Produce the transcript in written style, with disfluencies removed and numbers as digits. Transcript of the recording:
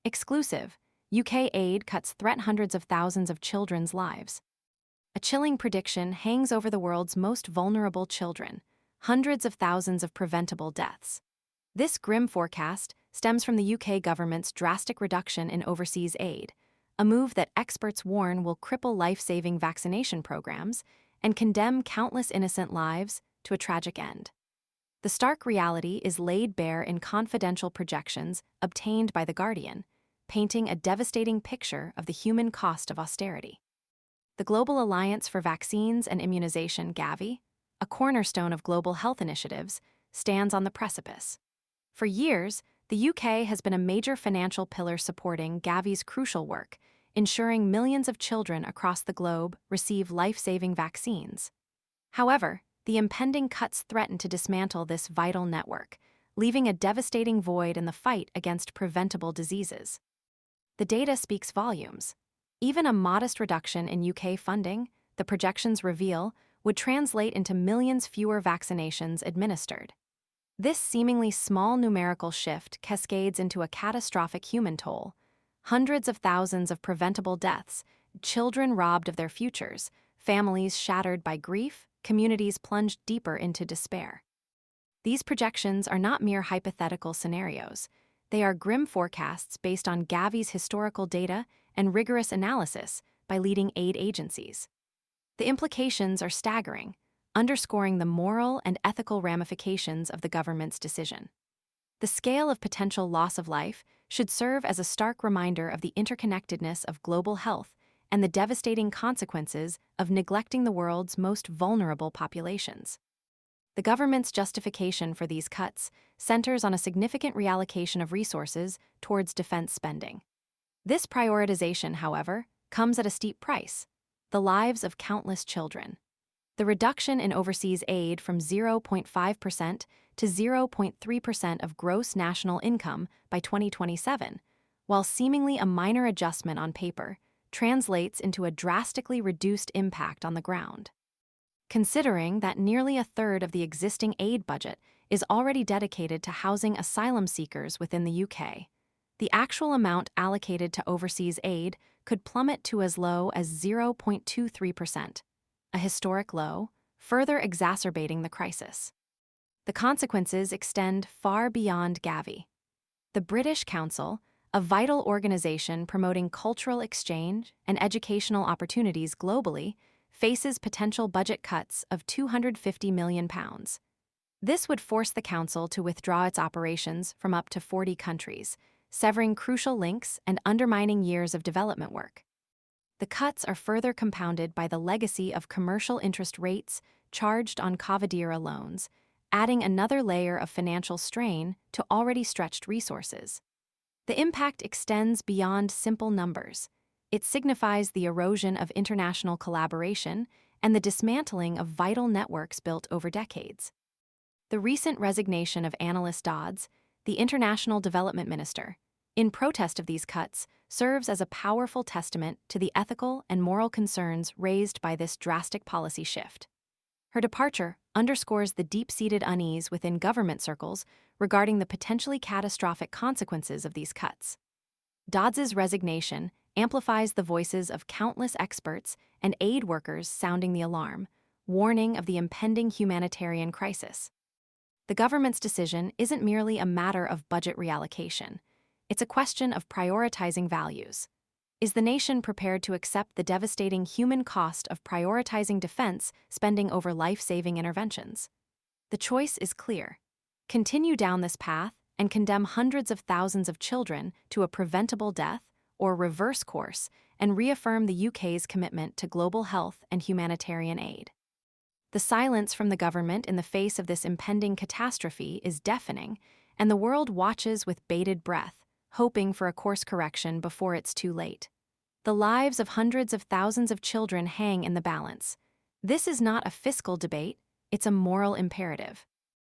Exclusive. UK aid cuts threat hundreds of thousands of children's lives. A chilling prediction hangs over the world's most vulnerable children, hundreds of thousands of preventable deaths. This grim forecast stems from the UK government's drastic reduction in overseas aid, a move that experts warn will cripple life-saving vaccination programs and condemn countless innocent lives to a tragic end. The stark reality is laid bare in confidential projections obtained by The Guardian, painting a devastating picture of the human cost of austerity. The Global Alliance for Vaccines and Immunization, Gavi, a cornerstone of global health initiatives, stands on the precipice. For years, the UK has been a major financial pillar supporting Gavi's crucial work, ensuring millions of children across the globe receive life-saving vaccines. However, the impending cuts threaten to dismantle this vital network, leaving a devastating void in the fight against preventable diseases. The data speaks volumes. Even a modest reduction in UK funding, the projections reveal, would translate into millions fewer vaccinations administered. This seemingly small numerical shift cascades into a catastrophic human toll: hundreds of thousands of preventable deaths, children robbed of their futures, families shattered by grief, communities plunged deeper into despair. These projections are not mere hypothetical scenarios. They are grim forecasts based on Gavi's historical data and rigorous analysis by leading aid agencies. The implications are staggering, underscoring the moral and ethical ramifications of the government's decision. The scale of potential loss of life should serve as a stark reminder of the interconnectedness of global health and the devastating consequences of neglecting the world's most vulnerable populations. The government's justification for these cuts centers on a significant reallocation of resources towards defense spending. This prioritization, however, comes at a steep price: the lives of countless children. The reduction in overseas aid from 0.5% to 0.3% of gross national income by 2027, while seemingly a minor adjustment on paper, translates into a drastically reduced impact on the ground. Considering that nearly a third of the existing aid budget is already dedicated to housing asylum seekers within the UK, the actual amount allocated to overseas aid could plummet to as low as 0.23%, a historic low, further exacerbating the crisis. The consequences extend far beyond Gavi. The British Council, a vital organization promoting cultural exchange and educational opportunities globally, faces potential budget cuts of £250 million. This would force the Council to withdraw its operations from up to 40 countries, severing crucial links and undermining years of development work. The cuts are further compounded by the legacy of commercial interest rates charged on Covid-era loans, adding another layer of financial strain to already stretched resources. The impact extends beyond simple numbers. It signifies the erosion of international collaboration and the dismantling of vital networks built over decades. The recent resignation of Anneliese Dodds, the International Development Minister, in protest of these cuts, serves as a powerful testament to the ethical and moral concerns raised by this drastic policy shift. Her departure underscores the deep-seated unease within government circles regarding the potentially catastrophic consequences of these cuts. Dodds's resignation amplifies the voices of countless experts and aid workers sounding the alarm, warning of the impending humanitarian crisis. The government's decision isn't merely a matter of budget reallocation. It's a question of prioritizing values. Is the nation prepared to accept the devastating human cost of prioritizing defense spending over life-saving interventions? The choice is clear. Continue down this path and condemn hundreds of thousands of children to a preventable death, or reverse course, and reaffirm the UK's commitment to global health and humanitarian aid. The silence from the government in the face of this impending catastrophe is deafening, and the world watches with bated breath, hoping for a course correction before it's too late. The lives of hundreds of thousands of children hang in the balance. This is not a fiscal debate, it's a moral imperative.